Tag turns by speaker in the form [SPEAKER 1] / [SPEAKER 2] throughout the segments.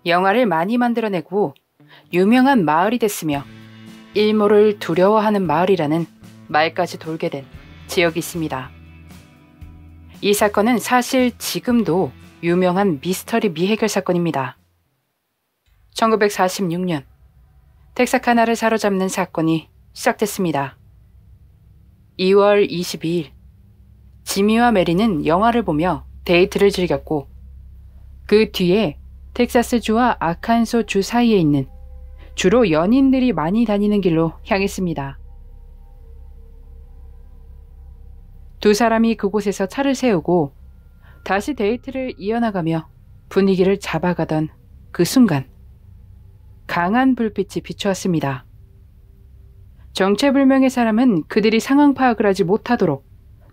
[SPEAKER 1] 영화를 많이 만들어내고 유명한 마을이 됐으며 일몰을 두려워하는 마을이라는 말까지 돌게 된 지역이 있습니다. 이 사건은 사실 지금도 유명한 미스터리 미해결 사건입니다. 1946년 텍사카나를 사로잡는 사건이 시작됐습니다. 2월 22일 지미와 메리는 영화를 보며 데이트를 즐겼고 그 뒤에 텍사스주와 아칸소주 사이에 있는 주로 연인들이 많이 다니는 길로 향했습니다. 두 사람이 그곳에서 차를 세우고 다시 데이트를 이어나가며 분위기를 잡아가던 그 순간 강한 불빛이 비추었습니다. 정체불명의 사람은 그들이 상황 파악을 하지 못하도록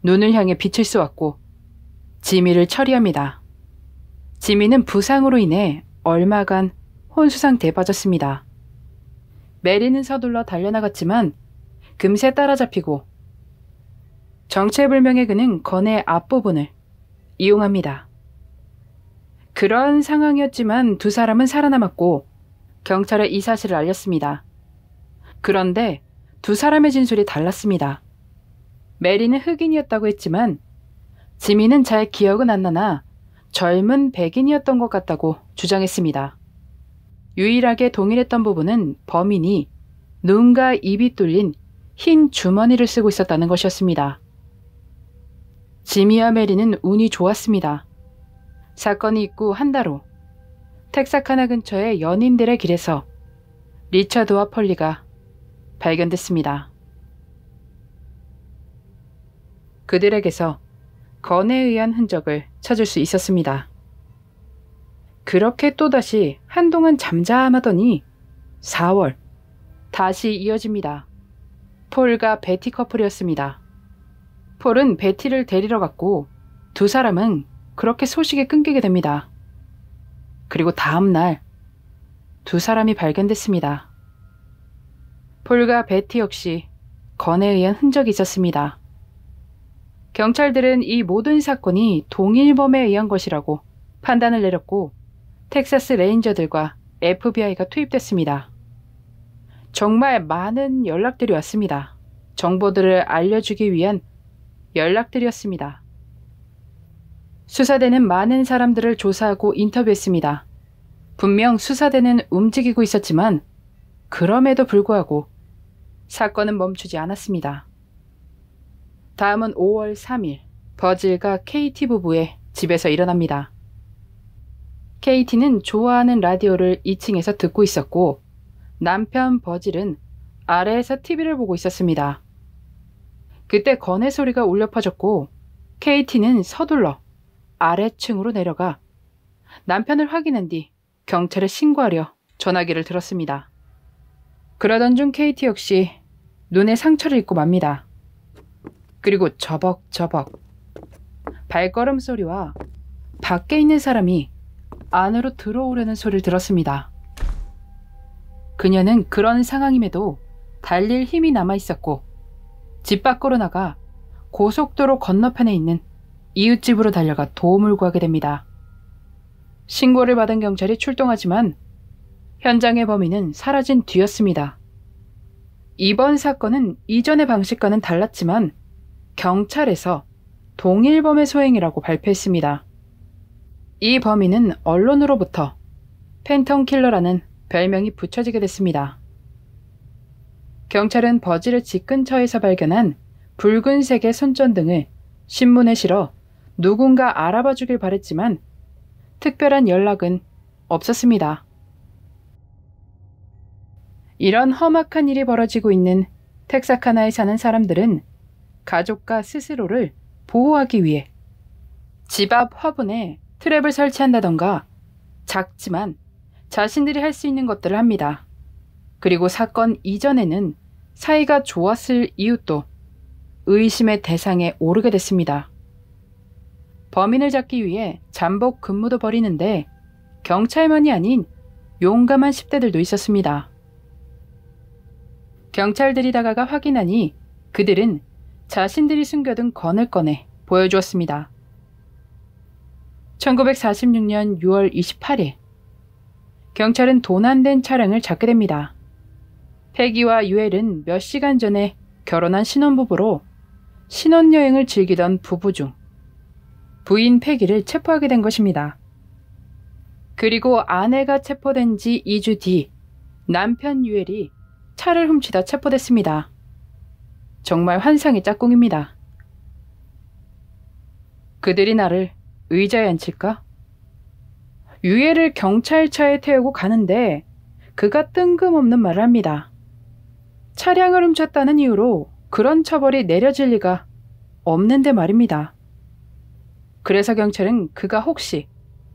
[SPEAKER 1] 눈을 향해 빛을 쏘았고 지미를 처리합니다. 지미는 부상으로 인해 얼마간 혼수 상태에 빠졌습니다. 메리는 서둘러 달려나갔지만 금세 따라잡히고 정체불명의 그는 건의 앞부분을 이용합니다. 그런 상황이었지만 두 사람은 살아남았고 경찰에 이 사실을 알렸습니다. 그런데 두 사람의 진술이 달랐습니다. 메리는 흑인이었다고 했지만 지미는 잘 기억은 안 나나 젊은 백인이었던 것 같다고 주장했습니다. 유일하게 동일했던 부분은 범인이 눈과 입이 뚫린 흰 주머니를 쓰고 있었다는 것이었습니다. 지미와 메리는 운이 좋았습니다. 사건이 있고 한 달 후 텍사카나 근처의 연인들의 길에서 리처드와 폴리가 발견됐습니다. 그들에게서 건에 의한 흔적을 찾을 수 있었습니다. 그렇게 또다시 한동안 잠잠하더니 4월 다시 이어집니다. 폴과 베티 커플이었습니다. 폴은 베티를 데리러 갔고 두 사람은 그렇게 소식이 끊기게 됩니다. 그리고 다음 날 두 사람이 발견됐습니다. 폴과 베티 역시 건에 의한 흔적이 있었습니다. 경찰들은 이 모든 사건이 동일범에 의한 것이라고 판단을 내렸고 텍사스 레인저들과 FBI가 투입됐습니다. 정말 많은 연락들이 왔습니다. 정보들을 알려주기 위한 연락들이었습니다. 수사대는 많은 사람들을 조사하고 인터뷰했습니다. 분명 수사대는 움직이고 있었지만 그럼에도 불구하고 사건은 멈추지 않았습니다. 다음은 5월 3일 버질과 케이티 부부의 집에서 일어납니다. 케이티는 좋아하는 라디오를 2층에서 듣고 있었고 남편 버질은 아래에서 TV를 보고 있었습니다. 그때 건의 소리가 울려 퍼졌고 케이티는 서둘러 아래층으로 내려가 남편을 확인한 뒤 경찰에 신고하려 전화기를 들었습니다. 그러던 중 케이티 역시 눈에 상처를 입고 맙니다. 그리고 저벅저벅 발걸음 소리와 밖에 있는 사람이 안으로 들어오려는 소리를 들었습니다. 그녀는 그런 상황임에도 달릴 힘이 남아있었고 집 밖으로 나가 고속도로 건너편에 있는 이웃집으로 달려가 도움을 구하게 됩니다. 신고를 받은 경찰이 출동하지만 현장의 범인은 사라진 뒤였습니다. 이번 사건은 이전의 방식과는 달랐지만 경찰에서 동일범의 소행이라고 발표했습니다. 이 범인은 언론으로부터 팬텀 킬러라는 별명이 붙여지게 됐습니다. 경찰은 버질의 집 근처에서 발견한 붉은색의 손전등을 신문에 실어 누군가 알아봐 주길 바랬지만 특별한 연락은 없었습니다. 이런 험악한 일이 벌어지고 있는 텍사카나에 사는 사람들은 가족과 스스로를 보호하기 위해 집 앞 화분에 트랩을 설치한다던가 작지만 자신들이 할 수 있는 것들을 합니다. 그리고 사건 이전에는 사이가 좋았을 이웃도 의심의 대상에 오르게 됐습니다. 범인을 잡기 위해 잠복 근무도 벌이는데 경찰만이 아닌 용감한 10대들도 있었습니다. 경찰들이 다가가 확인하니 그들은 자신들이 숨겨둔 건을 꺼내 보여주었습니다. 1946년 6월 28일 경찰은 도난된 차량을 찾게 됩니다. 패기와 유엘은 몇 시간 전에 결혼한 신혼부부로 신혼여행을 즐기던 부부 중 부인 패기를 체포하게 된 것입니다. 그리고 아내가 체포된 지 2주 뒤 남편 유엘이 차를 훔치다 체포됐습니다. 정말 환상의 짝꿍입니다. 그들이 나를 의자에 앉힐까? 유엘을 경찰차에 태우고 가는데 그가 뜬금없는 말을 합니다. 차량을 훔쳤다는 이유로 그런 처벌이 내려질 리가 없는데 말입니다. 그래서 경찰은 그가 혹시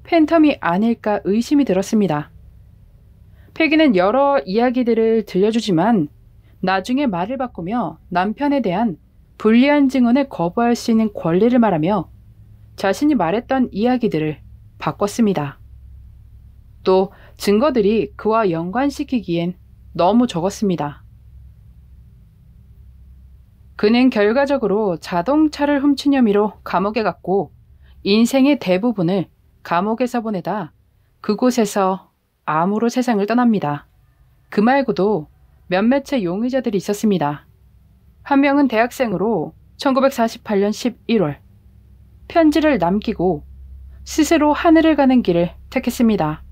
[SPEAKER 1] 팬텀이 아닐까 의심이 들었습니다. 패기는 여러 이야기들을 들려주지만 나중에 말을 바꾸며 남편에 대한 불리한 증언을 거부할 수 있는 권리를 말하며 자신이 말했던 이야기들을 바꿨습니다. 또 증거들이 그와 연관시키기엔 너무 적었습니다. 그는 결과적으로 자동차를 훔친 혐의로 감옥에 갔고 인생의 대부분을 감옥에서 보내다 그곳에서 암으로 세상을 떠납니다. 그 말고도 몇몇의 용의자들이 있었습니다. 한 명은 대학생으로 1948년 11월 편지를 남기고 스스로 하늘을 가는 길을 택했습니다.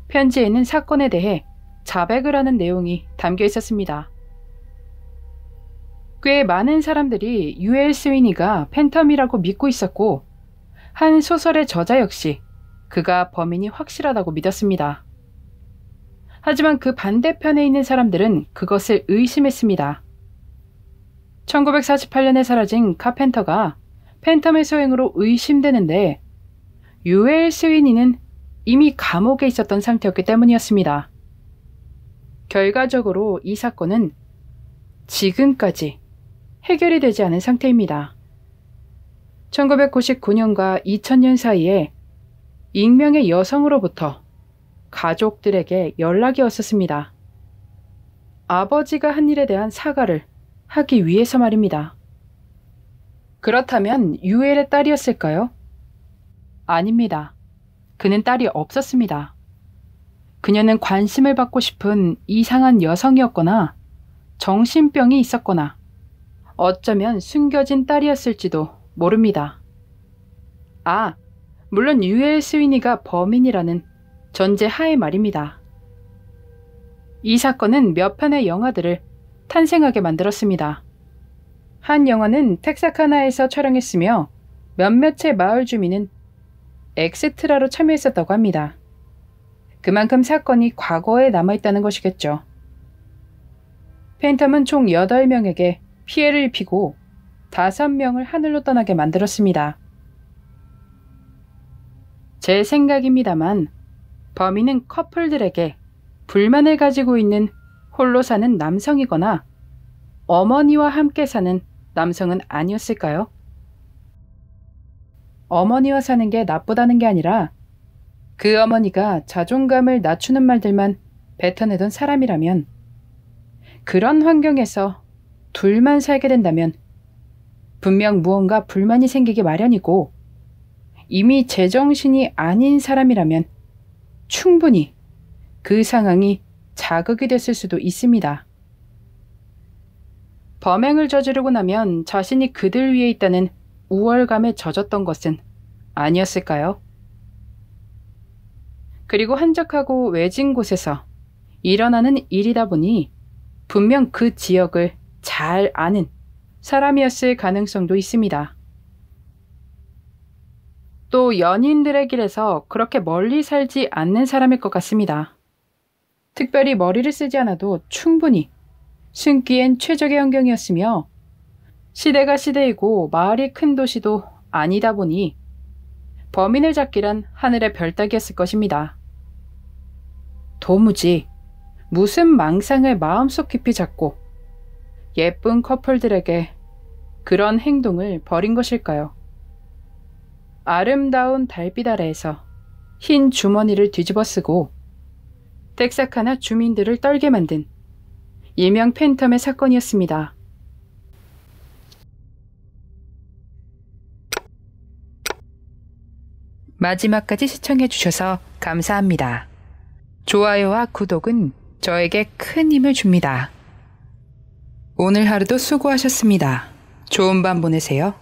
[SPEAKER 1] 편지에는 사건에 대해 자백을 하는 내용이 담겨 있었습니다. 꽤 많은 사람들이 유엘 스위니가 팬텀이라고 믿고 있었고 한 소설의 저자 역시 그가 범인이 확실하다고 믿었습니다. 하지만 그 반대편에 있는 사람들은 그것을 의심했습니다. 1948년에 사라진 카펜터가 팬텀의 소행으로 의심되는데 유엘 스위니는 이미 감옥에 있었던 상태였기 때문이었습니다. 결과적으로 이 사건은 지금까지 해결이 되지 않은 상태입니다. 1999년과 2000년 사이에 익명의 여성으로부터 가족들에게 연락이 왔었습니다. 아버지가 한 일에 대한 사과를 하기 위해서 말입니다. 그렇다면 유엘의 딸이었을까요? 아닙니다. 그는 딸이 없었습니다. 그녀는 관심을 받고 싶은 이상한 여성이었거나 정신병이 있었거나 어쩌면 숨겨진 딸이었을지도 모릅니다. 물론 유엘 스위니가 범인이라는 전제 하에 말입니다. 이 사건은 몇 편의 영화들을 탄생하게 만들었습니다. 한 영화는 텍사카나에서 촬영했으며 몇몇의 마을 주민은 엑스트라로 참여했었다고 합니다. 그만큼 사건이 과거에 남아있다는 것이겠죠. 팬텀은 총 8명에게 피해를 입히고 5명을 하늘로 떠나게 만들었습니다. 제 생각입니다만 범인은 커플들에게 불만을 가지고 있는 홀로 사는 남성이거나 어머니와 함께 사는 남성은 아니었을까요? 어머니와 사는 게 나쁘다는 게 아니라 그 어머니가 자존감을 낮추는 말들만 뱉어내던 사람이라면 그런 환경에서 둘만 살게 된다면 분명 무언가 불만이 생기기 마련이고 이미 제정신이 아닌 사람이라면 충분히 그 상황이 자극이 됐을 수도 있습니다. 범행을 저지르고 나면 자신이 그들 위에 있다는 우월감에 젖었던 것은 아니었을까요? 그리고 한적하고 외진 곳에서 일어나는 일이다 보니 분명 그 지역을 잘 아는 사람이었을 가능성도 있습니다. 또 연인들의 길에서 그렇게 멀리 살지 않는 사람일 것 같습니다. 특별히 머리를 쓰지 않아도 충분히 숨기엔 최적의 환경이었으며 시대가 시대이고 마을이 큰 도시도 아니다 보니 범인을 잡기란 하늘의 별 따기였을 것입니다. 도무지 무슨 망상을 마음속 깊이 잡고 예쁜 커플들에게 그런 행동을 벌인 것일까요? 아름다운 달빛 아래에서 흰 주머니를 뒤집어 쓰고 텍사카나 주민들을 떨게 만든 일명 팬텀의 사건이었습니다. 마지막까지 시청해주셔서 감사합니다. 좋아요와 구독은 저에게 큰 힘을 줍니다. 오늘 하루도 수고하셨습니다. 좋은 밤 보내세요.